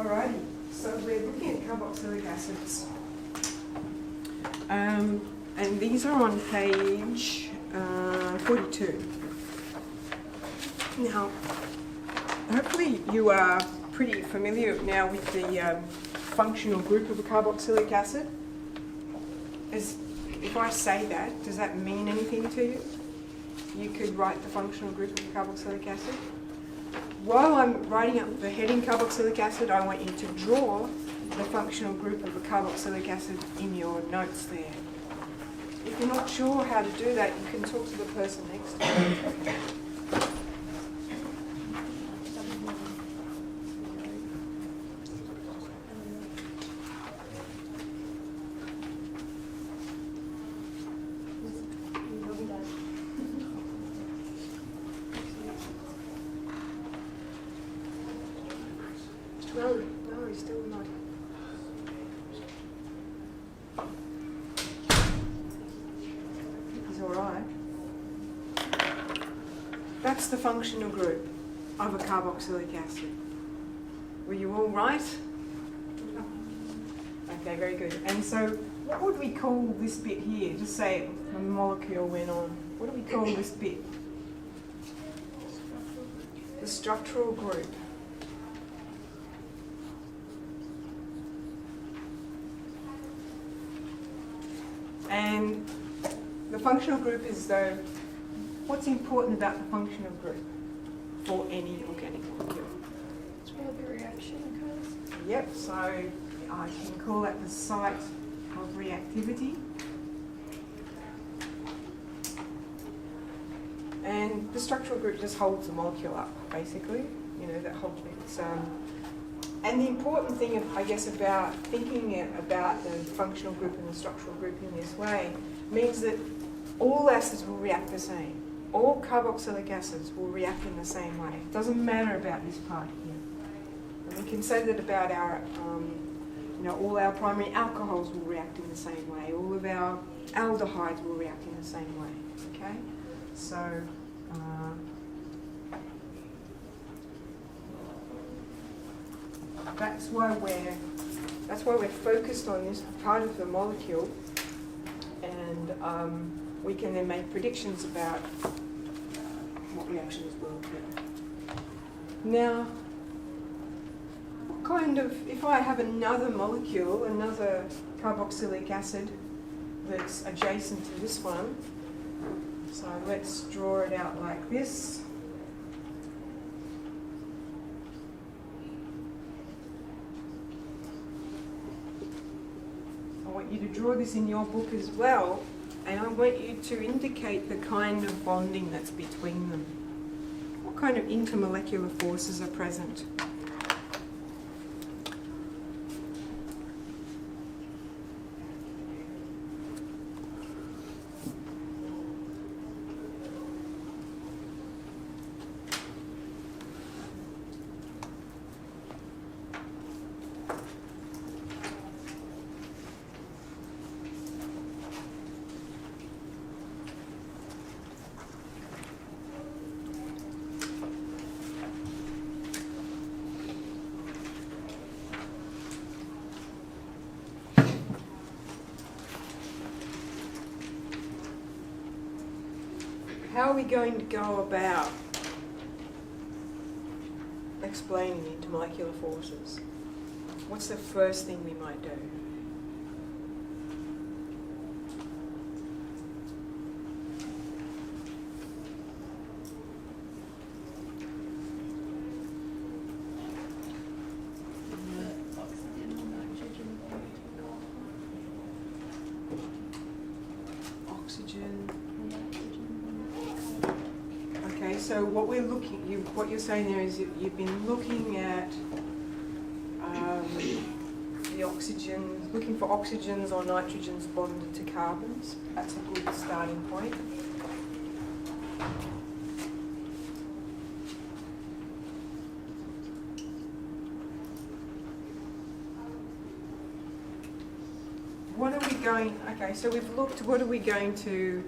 Alrighty, so we're looking at carboxylic acids. And these are on page 42. Now, hopefully you are pretty familiar now with the functional group of a carboxylic acid. If I say that, does that mean anything to you? You could write the functional group of a carboxylic acid. While I'm writing up the heading carboxylic acid, I want you to draw the functional group of a carboxylic acid in your notes there. If you're not sure how to do that, you can talk to the person next to you. No, he's still not. He's all right. That's the functional group of a carboxylic acid. Were you all right? Okay, very good. And so what would we call this bit here? Just say the molecule went on. What do we call this bit? The structural group. And the functional group is, though, what's important about the functional group for any organic molecule? It's where the reaction occurs. Yep, so I can call that the site of reactivity. And the structural group just holds the molecule up, basically. You know, that holds it. And the important thing, I guess, about thinking about the functional group and the structural group in this way means that all acids will react the same. All carboxylic acids will react in the same way. It doesn't matter about this part here. And we can say that about our, all our primary alcohols will react in the same way. All of our aldehydes will react in the same way. Okay? So, that's why we're focused on this part of the molecule, and we can then make predictions about what reactions will occur. Now, what kind of, if I have another molecule, another carboxylic acid that's adjacent to this one, so let's draw it out like this. I want you to draw this in your book as well, and I want you to indicate the kind of bonding that's between them. What kind of intermolecular forces are present? How are we going to go about explaining intermolecular forces? What's the first thing we might do? Oxygen. Okay, so what you're saying there is you've been looking at the oxygen, looking for oxygens or nitrogens bonded to carbons. That's a good starting point. What are we going, okay, so we've looked, what are we going to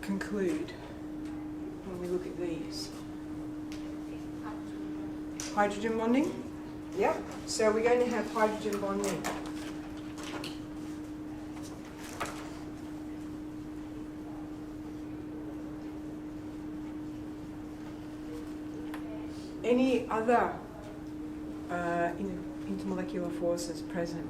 conclude when we look at these? Hydrogen bonding? Yep. So we're going to have hydrogen bonding. Any other intermolecular forces present?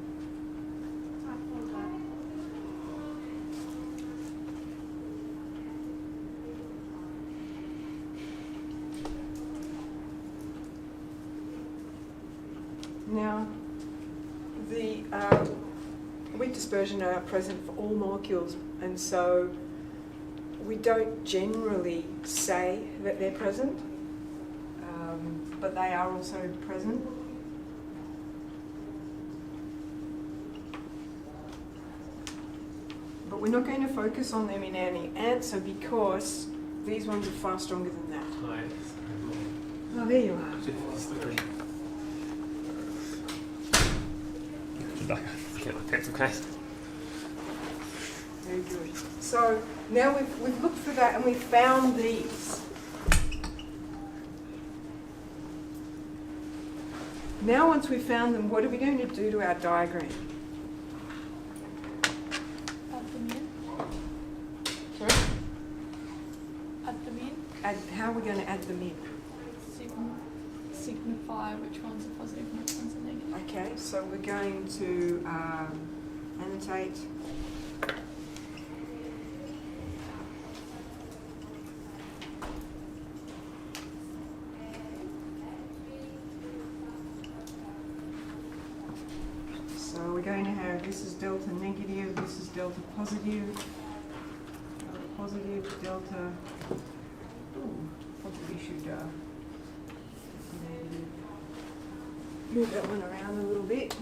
Now, the weak dispersion are present for all molecules, and so we don't generally say that they're present, but they are also present. But we're not going to focus on them in any answer because these ones are far stronger than that. Oh, there you are. Get my pencil case. Very good. So now we've looked for that and we've found these. Now once we've found them, what are we going to do to our diagram? Add them in. Sorry? Add them in. How are we going to add them in? Signify which ones are positive and which ones are negative. Okay, so we're going to annotate. So we're going to have, this is delta negative, this is delta positive, delta, probably should move that one around a little bit.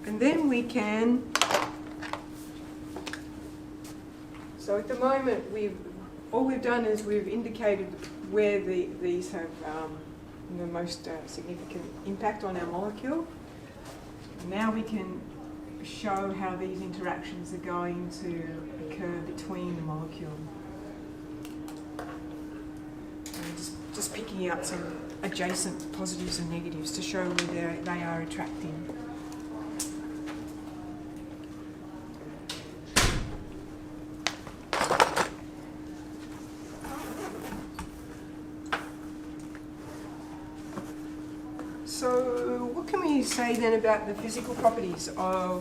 And then we can, so at the moment all we've done is we've indicated where these have the most significant impact on our molecule. Now we can show how these interactions are going to occur between the molecule. And just picking out some adjacent positives and negatives to show where they are attracting. So what can we say then about the physical properties of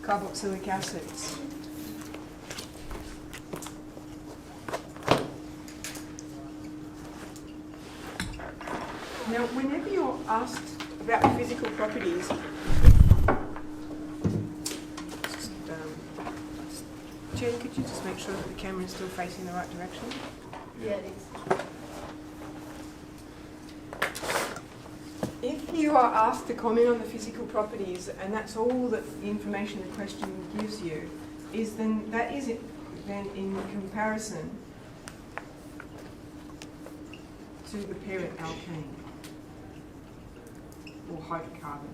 carboxylic acids? Now, whenever you're asked about the physical properties, Jen, could you just make sure that the camera is still facing the right direction? Yeah, it is. If you are asked to comment on the physical properties, and that's all that the information the question gives you, that is in comparison to the parent alkane or hydrocarbon.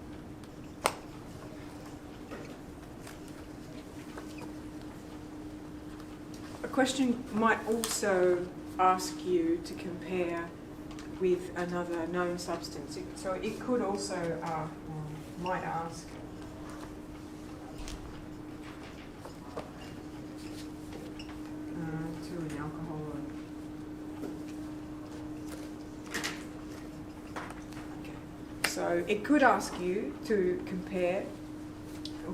A question might also ask you to compare with another known substance. So it could also, might ask, to an alcohol. Okay. So it could ask you to compare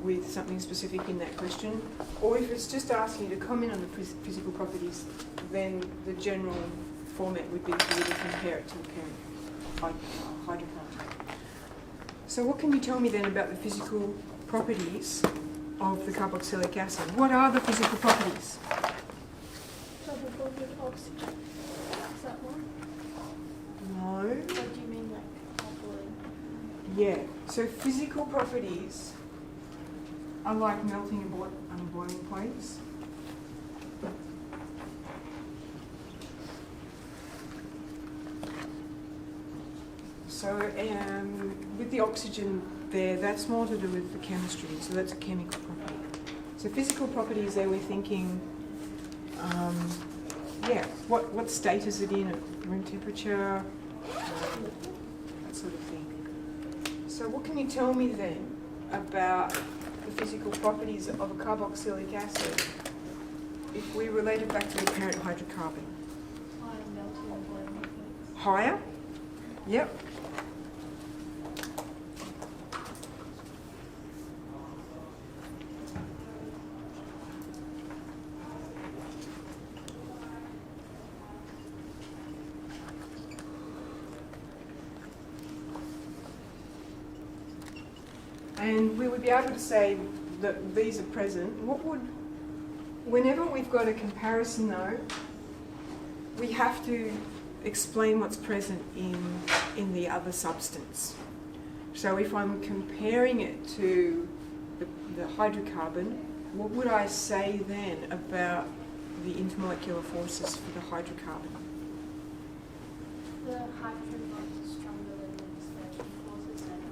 with something specific in that question, or if it's just asking you to comment on the physical properties, then the general format would be for you to compare it to the parent hydrocarbon. So what can you tell me then about the physical properties of the carboxylic acid? What are the physical properties? Double bonded oxygen. Is that one? No. What do you mean, like coupling? Yeah. So physical properties are like melting and boiling points. So with the oxygen there, that's more to do with the chemistry, so that's a chemical property. So physical properties there, we're thinking, what state is it in at room temperature, that sort of thing. So what can you tell me then about the physical properties of a carboxylic acid if we relate it back to the parent hydrocarbon? Higher melting and boiling points. Higher? Yep. And we would be able to say that these are present. Whenever we've got a comparison though, we have to explain what's present in the other substance. So if I'm comparing it to the hydrocarbon, what would I say then about the intermolecular forces for the hydrocarbon? The hydrogen bonds are stronger than the dispersion forces and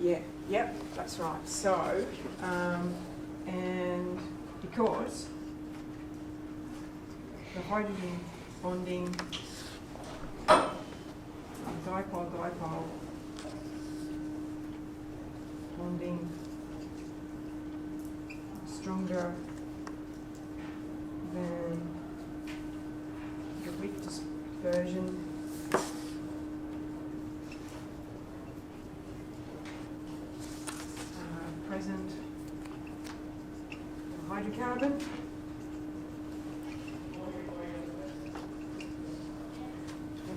Yeah, yep, that's right. So, and because the hydrogen bonding dipole bonding stronger than the weak dispersion present the hydrocarbon.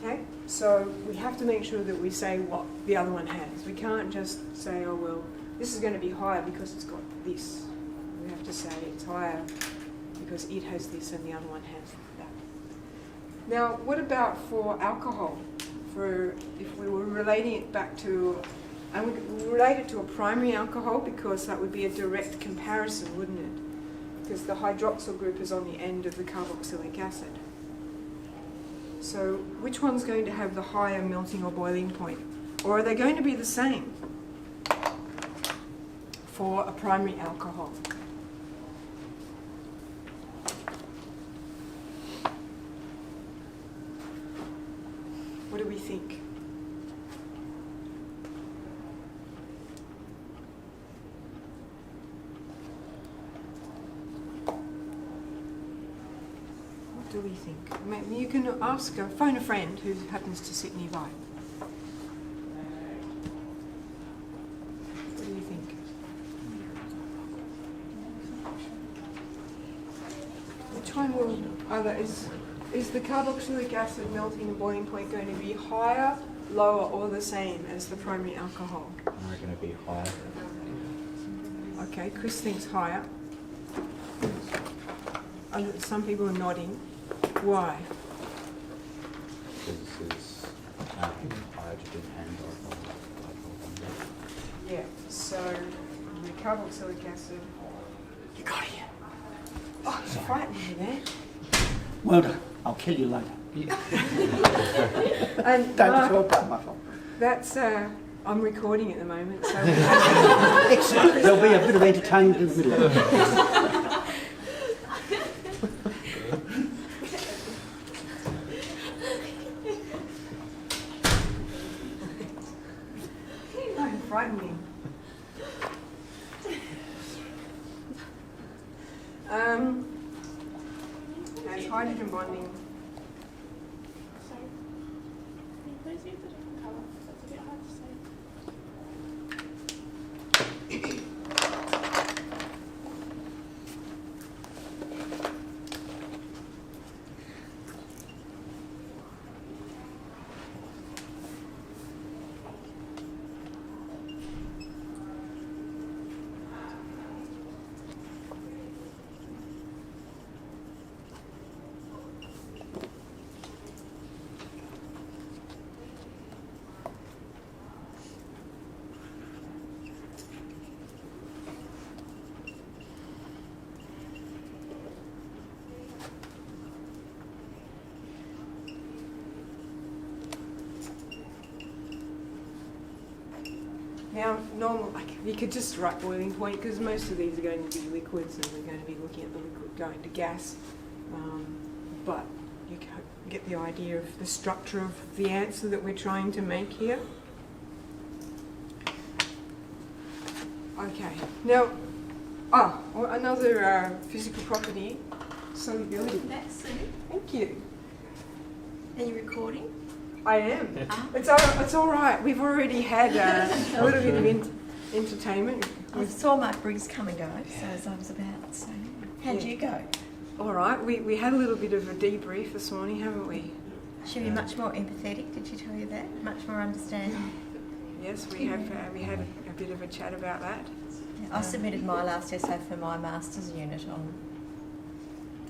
Okay, so we have to make sure that we say what the other one has. We can't just say, oh well, this is going to be higher because it's got this. We have to say it's higher because it has this and the other one has that. Now, what about for alcohol? For if we were relating it back to, and we relate it to a primary alcohol because that would be a direct comparison, wouldn't it? Because the hydroxyl group is on the end of the carboxylic acid. So which one's going to have the higher melting or boiling point? Or are they going to be the same for a primary alcohol? What do we think? What do we think? Maybe you can ask, phone a friend who happens to sit nearby. What do you think? Which one will either is the carboxylic acid melting and boiling point going to be higher, lower, or the same as the primary alcohol? They're going to be higher. Okay, Chris thinks higher. Some people are nodding. Why? Because this is hydrogen and hydrogen. Yeah, so the carboxylic acid. You got it. Oh, it's frightening me there. Well done. I'll kill you later. And Don't throw back my phone. that's I'm recording at the moment, so Excellent. There'll be a bit of entertainment in the middle of it. oh, frightening. There's hydrogen bonding. Sorry. Can you please use a different colour? That's a bit hard to say. Now, normal, like, you could just write boiling point because most of these are going to be liquids and we're going to be looking at the liquid going to gas. But you get the idea of the structure of the answer that we're trying to make here. Okay, now, another physical property, solubility. That's Sue. Thank you. Are you recording? I am. Ah. It's all right. We've already had a little bit of entertainment. I saw my Briggs come and go, so as I was about to say. How'd you go? All right. We had a little bit of a debrief this morning, haven't we? Should be much more empathetic, did she tell you that? Much more understanding? Yes, we had a bit of a chat about that. Yeah, I submitted my last essay for my master's unit on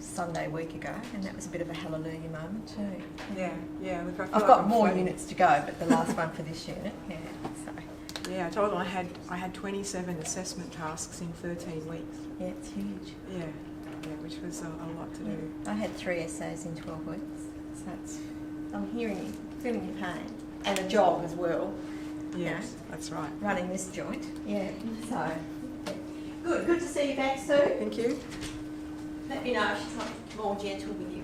Sunday a week ago, and that was a bit of a hallelujah moment too. Yeah. Look, I feel I've like got I'm more floating. units to go, but the last one for this unit, yeah. So Yeah, I told them I had 27 assessment tasks in 13 weeks. yeah, it's huge. Yeah, which was a lot to do. I had 3 essays in 12 weeks, so it's, I'm hearing you, feeling your pain, and a job as well. Yes, that's right. Running this joint, yeah. So yeah. Good to see you back, Sue. Thank you. Let me know if she's not more gentle with you.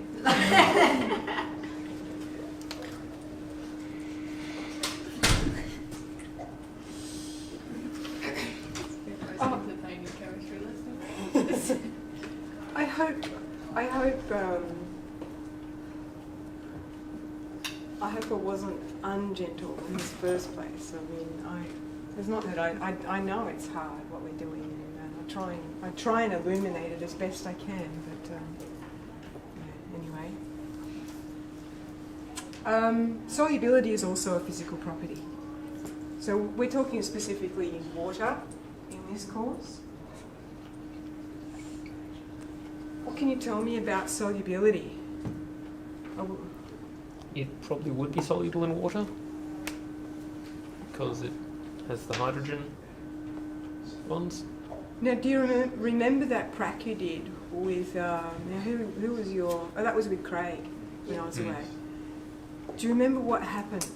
I hope I wasn't ungentle in the first place. I mean, it's not that I know it's hard what we're doing, and I try and illuminate it as best I can. But anyway, solubility is also a physical property. So we're talking specifically in water in this course. What can you tell me about solubility? It probably would be soluble in water because it has the hydrogen bonds. Now, do you remember that prac you did with, now who was your, that was with Craig when I was away. Do you remember what happened?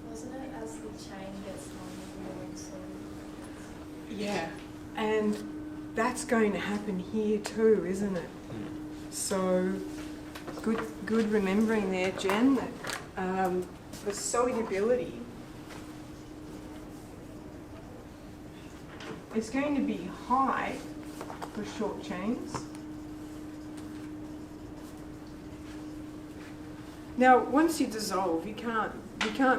Wasn't it as the chain gets longer, more insoluble? Yeah, and that's going to happen here too, isn't it? So, good remembering there, Jen, that for solubility, it's going to be high for short chains. Now, once you dissolve, you can't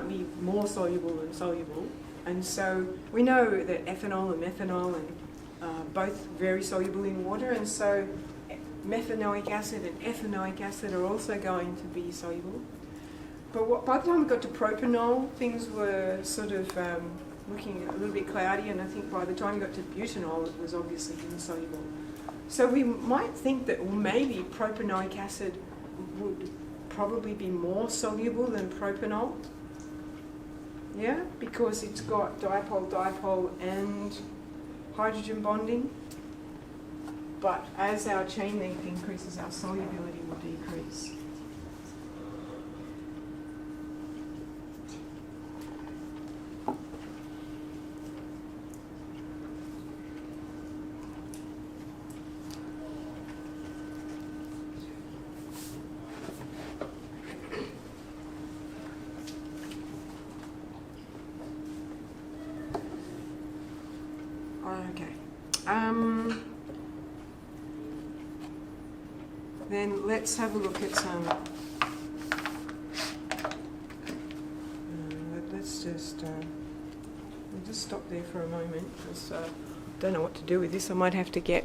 be more soluble than soluble, and so we know that ethanol and methanol and both very soluble in water, and so methanoic acid and ethanoic acid are also going to be soluble. But by the time we got to propanol, things were sort of looking a little bit cloudy, and I think by the time we got to butanol, it was obviously insoluble. So we might think that maybe propanoic acid would probably be more soluble than propanol. Yeah, because it's got dipole-dipole and hydrogen bonding. But as our chain length increases, our solubility will decrease. Okay. Then let's have a look at some. Let's just we'll just stop there for a moment because I don't know what to do with this. I might have to get